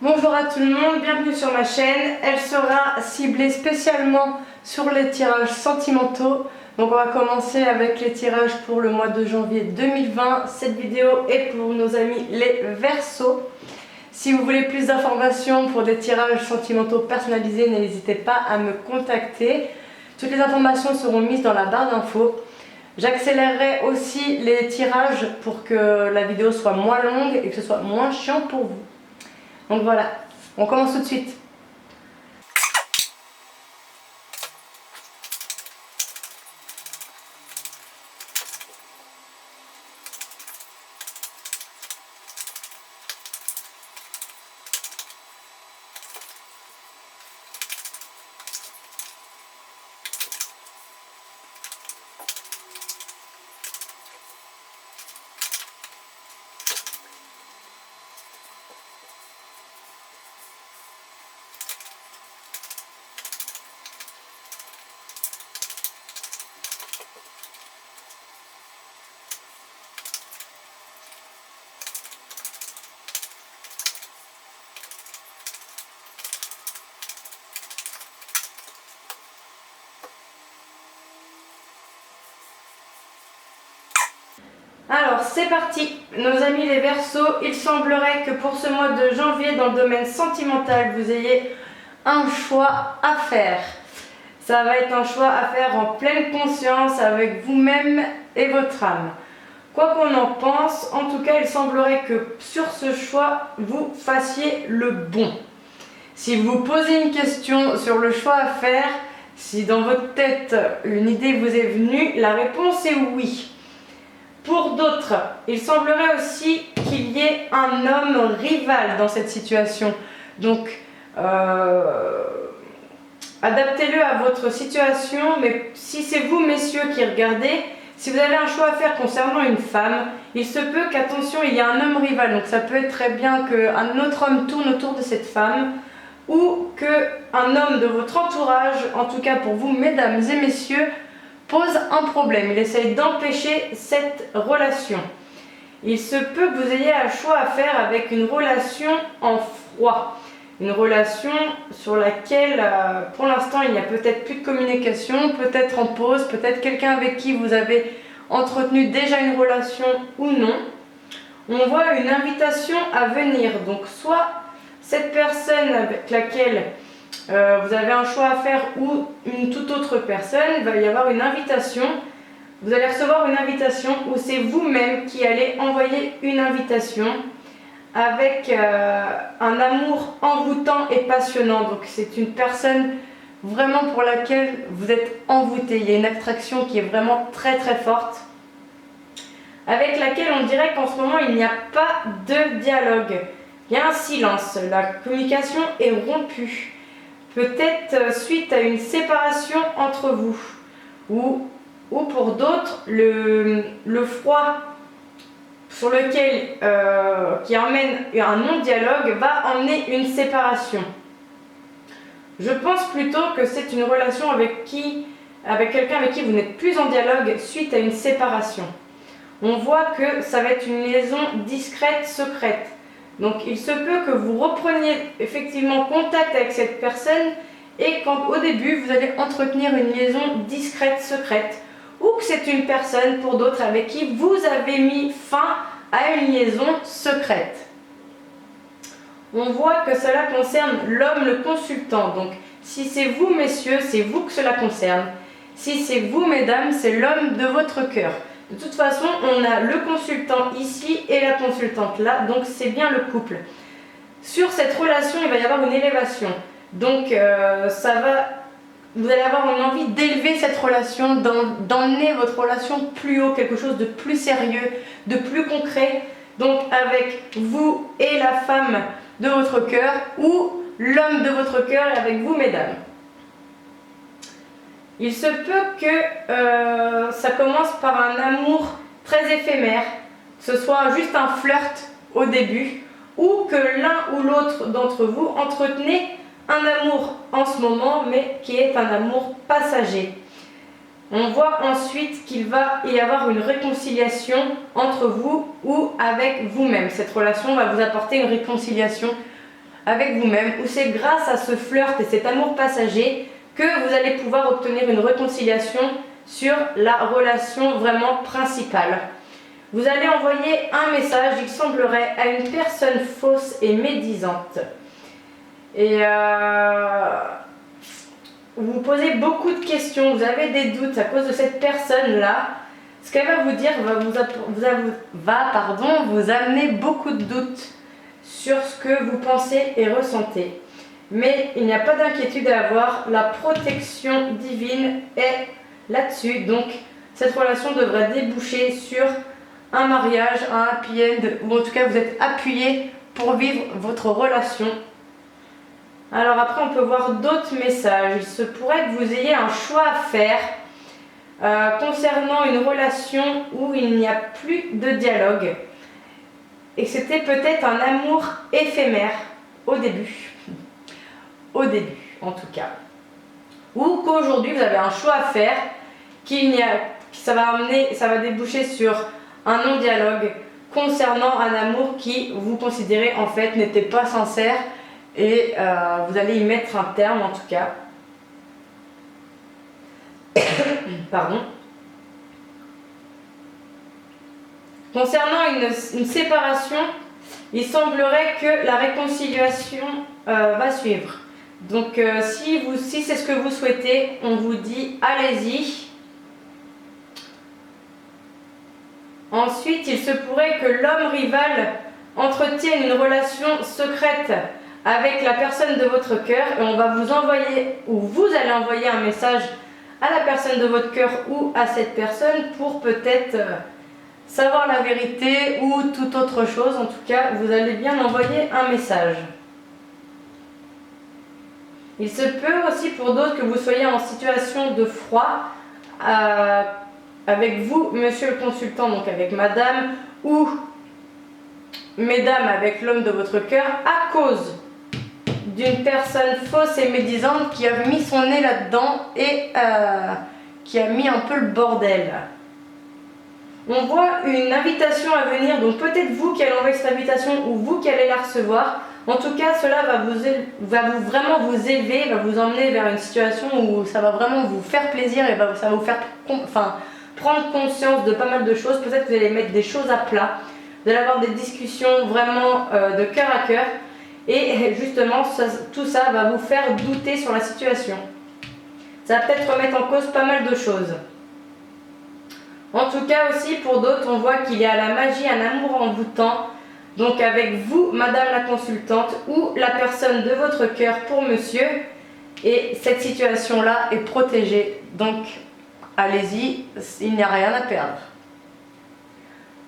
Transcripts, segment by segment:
Bonjour à tout le monde, bienvenue sur ma chaîne. Elle sera ciblée spécialement sur les tirages sentimentaux. Donc on va commencer avec les tirages pour le mois de janvier 2020. Cette vidéo est pour nos amis les Verseaux. Si vous voulez plus d'informations pour des tirages sentimentaux personnalisés, n'hésitez pas à me contacter. Toutes les informations seront mises dans la barre d'infos. J'accélérerai aussi les tirages pour que la vidéo soit moins longue et que ce soit moins chiant pour vous. Donc voilà, on commence tout de suite. Alors c'est parti, nos amis les Verseaux, il semblerait que pour ce mois de janvier dans le domaine sentimental vous ayez un choix à faire. Ça va être un choix à faire en pleine conscience avec vous-même et votre âme. Quoi qu'on en pense, en tout cas il semblerait que sur ce choix vous fassiez le bon. Si vous vous posez une question sur le choix à faire, si dans votre tête une idée vous est venue, la réponse est oui. Pour d'autres, il semblerait aussi qu'il y ait un homme rival dans cette situation. Donc, adaptez-le à votre situation, mais si c'est vous, messieurs, qui regardez, si vous avez un choix à faire concernant une femme, il se peut qu'attention, il y a un homme rival. Donc ça peut être très bien qu'un autre homme tourne autour de cette femme, ou qu'un homme de votre entourage, en tout cas pour vous, mesdames et messieurs, pose un problème, il essaye d'empêcher cette relation. Il se peut que vous ayez un choix à faire avec une relation en froid. Une relation sur laquelle, pour l'instant, il n'y a peut-être plus de communication, peut-être en pause, peut-être quelqu'un avec qui vous avez entretenu déjà une relation ou non. On voit une invitation à venir, donc soit cette personne avec laquelle vous avez un choix à faire ou une toute autre personne, il va y avoir une invitation. Vous allez recevoir une invitation où c'est vous-même qui allez envoyer une invitation avec un amour envoûtant et passionnant. Donc c'est une personne vraiment pour laquelle vous êtes envoûté. Il y a une attraction qui est vraiment très très forte, avec laquelle on dirait qu'en ce moment il n'y a pas de dialogue. Il y a un silence, la communication est rompue. Peut-être suite à une séparation entre vous, ou pour d'autres, le froid sur lequel, qui emmène un non-dialogue va emmener une séparation. Je pense plutôt que c'est une relation avec quelqu'un avec qui vous n'êtes plus en dialogue suite à une séparation. On voit que ça va être une liaison discrète, secrète. Donc il se peut que vous repreniez effectivement contact avec cette personne et qu'au début vous allez entretenir une liaison discrète, secrète, ou que c'est une personne pour d'autres avec qui vous avez mis fin à une liaison secrète. On voit que cela concerne l'homme, le consultant. Donc si c'est vous messieurs, c'est vous que cela concerne. Si c'est vous mesdames, c'est l'homme de votre cœur. De toute façon, on a le consultant ici et la consultante là, donc c'est bien le couple. Sur cette relation, il va y avoir une élévation. Donc vous allez avoir une envie d'élever cette relation, d'emmener votre relation plus haut, quelque chose de plus sérieux, de plus concret. Donc avec vous et la femme de votre cœur ou l'homme de votre cœur et avec vous mesdames. Il se peut que ça commence par un amour très éphémère, que ce soit juste un flirt au début, ou que l'un ou l'autre d'entre vous entretenez un amour en ce moment, mais qui est un amour passager. On voit ensuite qu'il va y avoir une réconciliation entre vous ou avec vous-même. Cette relation va vous apporter une réconciliation avec vous-même, où c'est grâce à ce flirt et cet amour passager que vous allez pouvoir obtenir une réconciliation sur la relation vraiment principale. Vous allez envoyer un message, il semblerait, à une personne fausse et médisante. Et vous vous posez beaucoup de questions, vous avez des doutes à cause de cette personne-là. Ce qu'elle va vous dire va vous amener beaucoup de doutes sur ce que vous pensez et ressentez. Mais il n'y a pas d'inquiétude à avoir, la protection divine est là-dessus. Donc cette relation devrait déboucher sur un mariage, un happy end, ou en tout cas vous êtes appuyé pour vivre votre relation. Alors après on peut voir d'autres messages. Il se pourrait que vous ayez un choix à faire concernant une relation où il n'y a plus de dialogue. Et c'était peut-être un amour éphémère au début. Au début en tout cas. Ou qu'aujourd'hui vous avez un choix à faire, ça va déboucher sur un non-dialogue concernant un amour qui vous considérez en fait n'était pas sincère et vous allez y mettre un terme en tout cas. Pardon. Concernant une séparation, il semblerait que la réconciliation va suivre. Donc si c'est ce que vous souhaitez, on vous dit allez-y. Ensuite, il se pourrait que l'homme rival entretienne une relation secrète avec la personne de votre cœur et on va vous envoyer, ou vous allez envoyer un message à la personne de votre cœur ou à cette personne pour peut-être savoir la vérité ou toute autre chose. En tout cas, vous allez bien envoyer un message. Il se peut aussi pour d'autres que vous soyez en situation de froid avec vous, monsieur le consultant, donc avec madame, ou mesdames avec l'homme de votre cœur, à cause d'une personne fausse et médisante qui a mis son nez là-dedans et qui a mis un peu le bordel. On voit une invitation à venir, donc peut-être vous qui allez envoyer cette invitation ou vous qui allez la recevoir. En tout cas, cela va vraiment vous élever, va vous emmener vers une situation où ça va vraiment vous faire plaisir et ça va vous faire prendre conscience de pas mal de choses. Peut-être que vous allez mettre des choses à plat, vous allez avoir des discussions vraiment de cœur à cœur. Et justement, tout ça va vous faire douter sur la situation. Ça va peut-être remettre en cause pas mal de choses. En tout cas aussi, pour d'autres, on voit qu'il y a la magie, un amour envoûtant. Donc avec vous, madame la consultante, ou la personne de votre cœur pour monsieur. Et cette situation-là est protégée. Donc allez-y, il n'y a rien à perdre.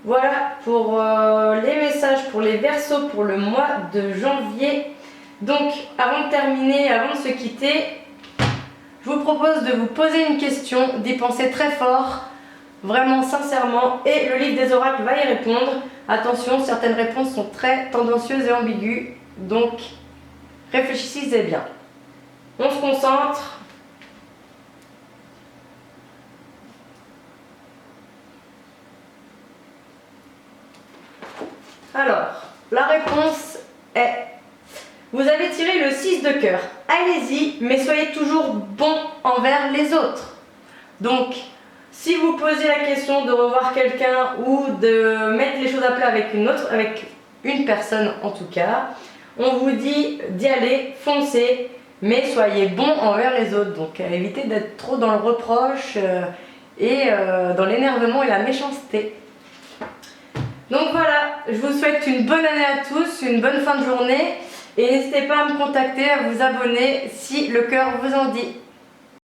Voilà pour les messages pour les Verseaux pour le mois de janvier. Donc avant de terminer, avant de se quitter, je vous propose de vous poser une question, d'y penser très fort, vraiment sincèrement, et le livre des oracles va y répondre. Attention, certaines réponses sont très tendancieuses et ambiguës, donc réfléchissez bien. On se concentre. Alors, la réponse est, vous avez tiré le 6 de cœur. Allez-y, mais soyez toujours bon envers les autres. Donc, si vous posez la question de revoir quelqu'un ou de mettre les choses à plat avec une personne en tout cas, on vous dit d'y aller, foncez, mais soyez bon envers les autres. Donc, évitez d'être trop dans le reproche et dans l'énervement et la méchanceté. Donc voilà, je vous souhaite une bonne année à tous, une bonne fin de journée et n'hésitez pas à me contacter, à vous abonner si le cœur vous en dit.